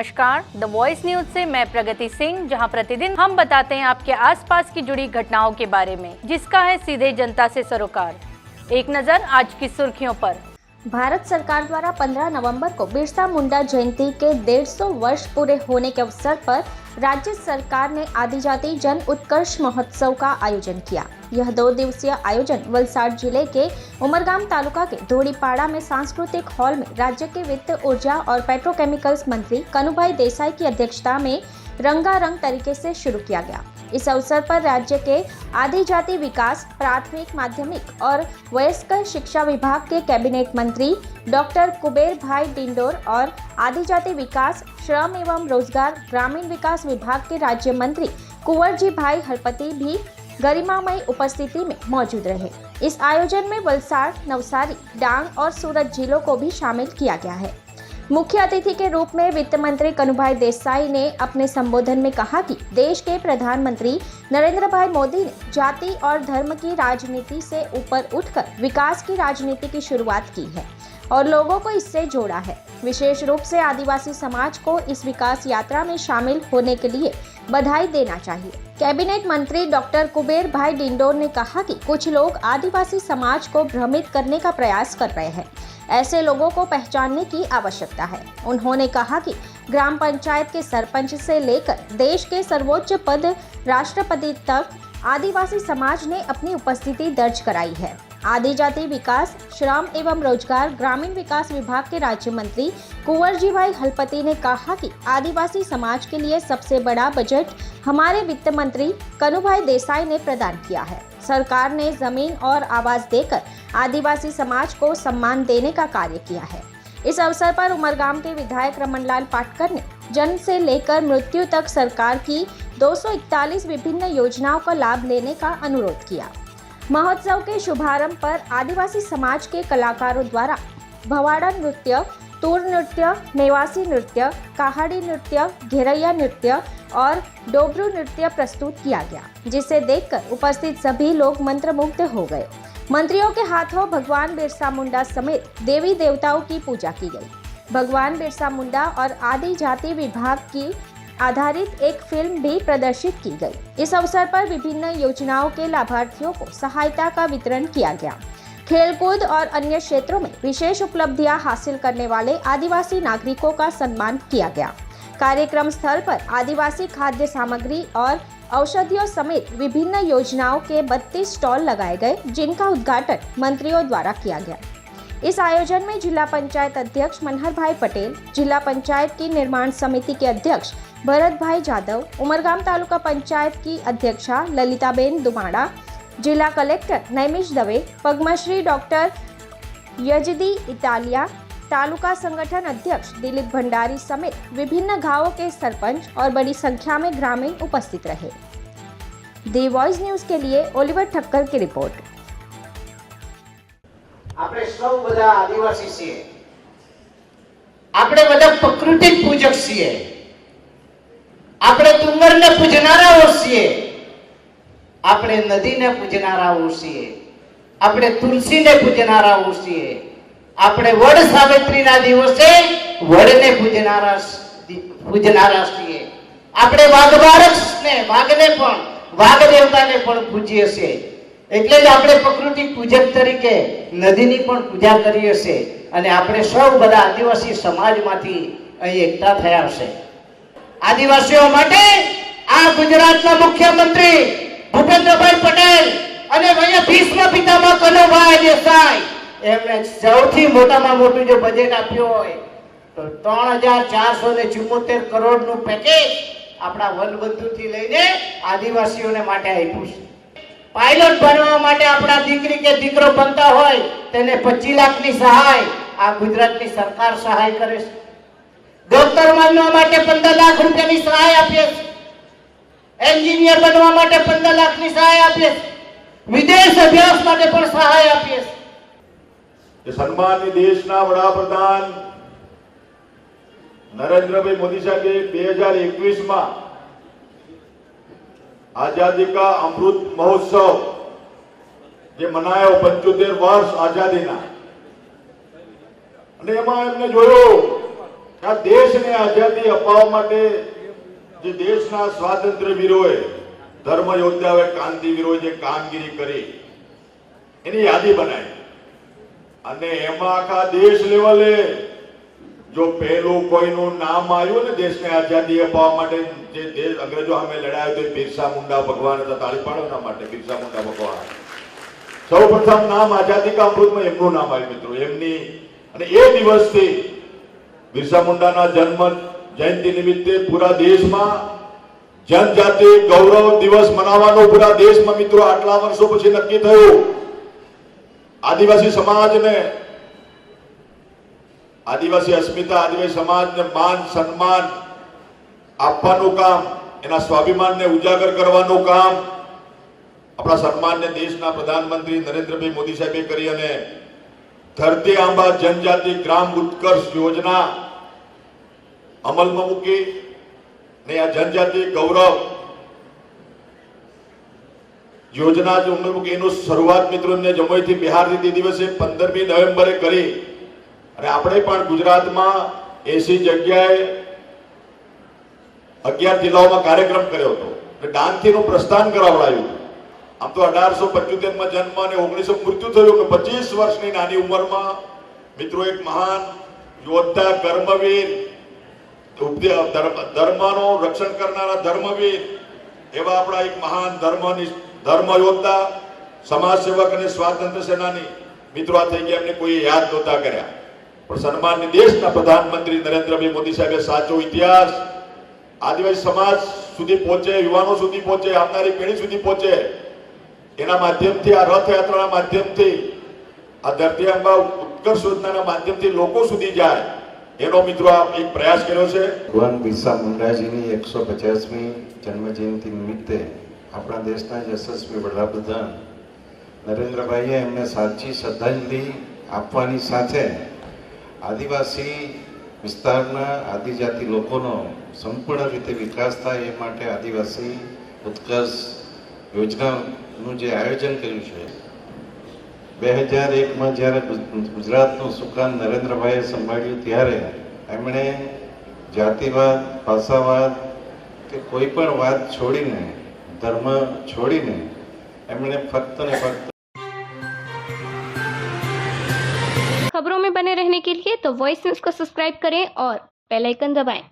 नमस्कार, the voice news से मैं प्रगति सिंह, जहां प्रतिदिन हम बताते हैं आपके आसपास की जुड़ी घटनाओं के बारे में, जिसका है सीधे जनता से सरोकार। एक नजर आज की सुर्खियों पर। भारत सरकार द्वारा 15 नवंबर को बिरसा मुंडा जयंती के 150 वर्ष पूरे होने के अवसर पर राज्य सरकार ने आदिजाति जन उत्कर्ष महोत्सव का आयोजन किया। यह 2 दिवसीय आयोजन वलसाड जिले के उमरगाम तालुका के धोड़ीपाड़ा में सांस्कृतिक हॉल में राज्य के वित्त, ऊर्जा और पेट्रोकेमिकल्स मंत्री कनुभाई देसाई की अध्यक्षता में रंगारंग तरीके से शुरू किया गया। इस अवसर पर राज्य के आदिजाति विकास, प्राथमिक, माध्यमिक और वयस्क शिक्षा विभाग के कैबिनेट मंत्री डॉक्टर कुबेर भाई डिंडोर और आदिजाति विकास, श्रम एवं रोजगार, ग्रामीण विकास विभाग के राज्य मंत्री कुंवरजी भाई हरपति भी गरिमामयी उपस्थिति में मौजूद रहे। इस आयोजन में वलसाड, नवसारी, डांग और सूरत जिलों को भी शामिल किया गया है। मुख्य अतिथि के रूप में वित्त मंत्री कनुभाई देसाई ने अपने संबोधन में कहा कि देश के प्रधानमंत्री नरेंद्र भाई मोदी ने जाति और धर्म की राजनीति से ऊपर उठकर विकास की राजनीति की शुरुआत की है और लोगों को इससे जोड़ा है। विशेष रूप से आदिवासी समाज को इस विकास यात्रा में शामिल होने के लिए बधाई देना चाहिए। कैबिनेट मंत्री डॉक्टर कुबेर भाई डिंडोर ने कहा कि कुछ लोग आदिवासी समाज को भ्रमित करने का प्रयास कर रहे हैं। ऐसे लोगों को पहचानने की आवश्यकता है। उन्होंने कहा कि ग्राम पंचायत के सरपंच से लेकर देश के सर्वोच्च पद राष्ट्रपति तक आदिवासी समाज ने अपनी उपस्थिति दर्ज कराई है। आदिजाति विकास, श्रम एवं रोजगार, ग्रामीण विकास विभाग के राज्य मंत्री कुंवरजी भाई हलपति ने कहा कि आदिवासी समाज के लिए सबसे बड़ा बजट हमारे वित्त मंत्री कनुभाई देसाई ने प्रदान किया है। सरकार ने जमीन और आवास देकर आदिवासी समाज को सम्मान देने का कार्य किया है। इस अवसर पर उमरगाम के विधायक रमनलाल पाटकर ने जन्म से लेकर मृत्यु तक सरकार की 241 विभिन्न योजनाओं का लाभ लेने का अनुरोध किया। महोत्सव के शुभारंभ पर आदिवासी समाज के कलाकारों द्वारा भवाड़ा नृत्य, तूर नृत्य, नेवासी नृत्य, काहाड़ी नृत्य, घेरैया नृत्य और डोबरू नृत्य प्रस्तुत किया गया, जिसे देखकर उपस्थित सभी लोग मंत्रमुग्ध हो गए। मंत्रियों के हाथों भगवान बिरसा मुंडा समेत देवी देवताओं की पूजा की गई। भगवान बिरसा मुंडा और आदि जाति विभाग की आधारित एक फिल्म भी प्रदर्शित की गई। इस अवसर पर विभिन्न योजनाओं के लाभार्थियों को सहायता का वितरण किया गया। खेलकूद और अन्य क्षेत्रों में विशेष उपलब्धियां हासिल करने वाले आदिवासी नागरिकों का सम्मान किया गया। कार्यक्रम स्थल पर आदिवासी खाद्य सामग्री और औषधियों समेत विभिन्न योजनाओं के 32 स्टॉल लगाए गए, जिनका उद्घाटन मंत्रियों द्वारा किया गया। इस आयोजन में जिला पंचायत अध्यक्ष मनहर भाई पटेल, जिला पंचायत की निर्माण समिति के अध्यक्ष भरत भाई जादव, उमरगाम तालुका पंचायत की अध्यक्षा ललिताबेन दुमाड़ा, जिला कलेक्टर नैमिष दवे, पद्मश्री डॉक्टर यजदी इतालिया, तालुका संगठन अध्यक्ष दिलीप भंडारी समेत विभिन्न गांवों के सरपंच और बड़ी संख्या में ग्रामीण उपस्थित रहे। द वॉइस न्यूज के लिए ओलिवर ठक्कर की रिपोर्ट। આપણે સૌ બધા આદિવાસી છીએ, આપણે બધા પ્રકૃતિ પૂજક છીએ, આપણે ડુંગરને પૂજનારાઓ છીએ, આપણે નદીને પૂજનારાઓ છીએ, આપણે તુલસીને પૂજનારાઓ છીએ, આપણે વડ સાવિત્રીના દિવસે વડને પૂજનારા છીએ, આપણે વાઘબારસને વાઘને પણ વાઘ દેવતાને પણ પૂજીએ છીએ। એટલે જ આપણે પ્રકૃતિ પૂજક તરીકે નદીની પણ પૂજા કરીએ છીએ અને આપણે સૌ બધા આદિવાસી સમાજમાંથી અહીં એકઠા થયા છે। આદિવાસીઓ માટે આ ગુજરાતના મુખ્યમંત્રી ભૂપેન્દ્રભાઈ પટેલ અને અહીંયા ભીષ્મ પિતામહ કનુભાઈ દેસાઈ એમણે સૌથી મોટામાં મોટું જો બજેટ આપ્યું હોય તો 3474 કરોડનું પેકેજ આપણા વનબંધુથી લઈને આદિવાસીઓને માટે આપ્યું છે। पायलट बनवा माटे आपड़ा दीकरी के दीकरो बनता होय तेने 25 लाख नी सहाय आ गुजरात नी सरकार सहाय करे छे। डॉक्टर बनवा माटे 15 लाख रुपया नी सहाय आपे छे। एंजीनियर बनवा माटे 15 लाख नी सहाय आपे छे। विदेश अभ्यास माटे पण सहाय आपे छे। सन्माननीय देशना वडाप्रधान नरेंद्रभाई मोदी साहेबे 2021 માં आजादी का अमृत महोत्सव जे मनायो 75 वर्ष आजादी ना, एमां एमने जोयो આ દેશને આઝાદી અપાવવા માટે જે દેશના સ્વાતંત્ર્ય વીરોએ, ધર્મ યોદ્ધાઓએ, ક્રાંતિવીરોએ જે કામગીરી કરી એની યાદી બનાવી અને એમાં આખા દેશ લેવલે જો પહેલું કોઈનું નામ આવ્યું ને દેશને આઝાદી અપાવવા માટે, જે દેશ અંગ્રેજો સામે લડાયો તો બિરસા મુંડા ભગવાન હતા. તાળી પાડો એના માટે. બિરસા મુંડા ભગવાન સૌ પ્રથમ નામ આઝાદી કા અમૃતમાં એમનું નામ આવ્યું મિત્રો, એમની. અને એ દિવસથી બિરસા મુંડાના જન્મ જયંતિ નિમિત્તે પૂરા દેશમાં જનજાતિ ગૌરવ દિવસ મનાવવાનો પૂરા દેશમાં મિત્રો આટલા વર્ષો પછી નક્કી થયું. આદિવાસી સમાજને, આદિવાસી અસ્મિતા, આદિવાસી સમાજને માન સન્માન આપવાનું કામ, એના સ્વાભિમાનને ઉજાગર કરવાનું કામ આપણા સન્માન્ય દેશના પ્રધાનમંત્રી નરેન્દ્રભાઈ મોદી સાહેબે કરી અને ધરતી આંબા જનજાતિ ગ્રામ ઉત્કર્ષ યોજના અમલમાં મૂકી ને આ જનજાતિ ગૌરવ યોજના જે અમલ મૂકી એનું શરૂઆત મિત્રો એમને જમોઈથી બિહારથી તે દિવસે 15મી નવેમ્બરે કરી અને આપણે પણ ગુજરાતમાં 80 જગ્યાએ 11 જિલ્લાઓમાં કાર્યક્રમ કર્યો હતો અને ડાંગથીનું પ્રસ્થાન કરાવડાયું. આમ તો 1875માં જન્મ અને 1900 મૃત્યુ થયું કે 25 વર્ષની નાની ઉંમરમાં મિત્રો એક મહાન યોદ્ધા, કર્મવીર, ધર્મનો રક્ષણ કરનારા ધર્મવીર એવા આપણા એક મહાન ધર્મ યોદ્ધા, સમાજ સેવક અને સ્વાતંત્ર્ય સેનાની મિત્રો આ થઈ ગયા. એમને કોઈ યાદ નહોતા કર્યા, પણ સન્માનની દેશના પ્રધાનમંત્રી નરેન્દ્રભાઈ મોદી સાહેબે સાચો ઇતિહાસ આદિવાસી સમાજ સુધી પહોંચે, યુવાનો સુધી પહોંચે, આવનારી પેઢી સુધી પહોંચે એના માધ્યમથી, આ રથયાત્રાના માધ્યમથી, આ ધરતી આંબા ઉત્કર્ષ યોજનાના માધ્યમથી લોકો સુધી જાય એનો મિત્રો આ એક પ્રયાસ કર્યો છે. ભગવાન બિરસા મુંડાજીની 150મી જન્મ જયંતિ નિમિત્તે આપણા દેશના યશસ્વી વડાપ્રધાન નરેન્દ્રભાઈએ એમને સાચી શ્રદ્ધાંજલિ આપવાની સાથે આદિવાસી વિસ્તારના આદિજાતિ લોકોનો સંપૂર્ણ રીતે વિકાસ થાય એ માટે આદિવાસી ઉત્કર્ષ યોજનાનું જે આયોજન કર્યું છે, 2001માં જ્યારે ગુજરાતનું સુકાન નરેન્દ્રભાઈએ સંભાળ્યું ત્યારે એમણે જાતિવાદ, ભાષાવાદ કે કોઈ પણ વાત છોડીને, धर्म छोड़ीने एमने फक्त ने फक्त। खबरों में बने रहने के लिए तो वॉइस न्यूज़ को सब्सक्राइब करें और बेल आइकन दबाएं।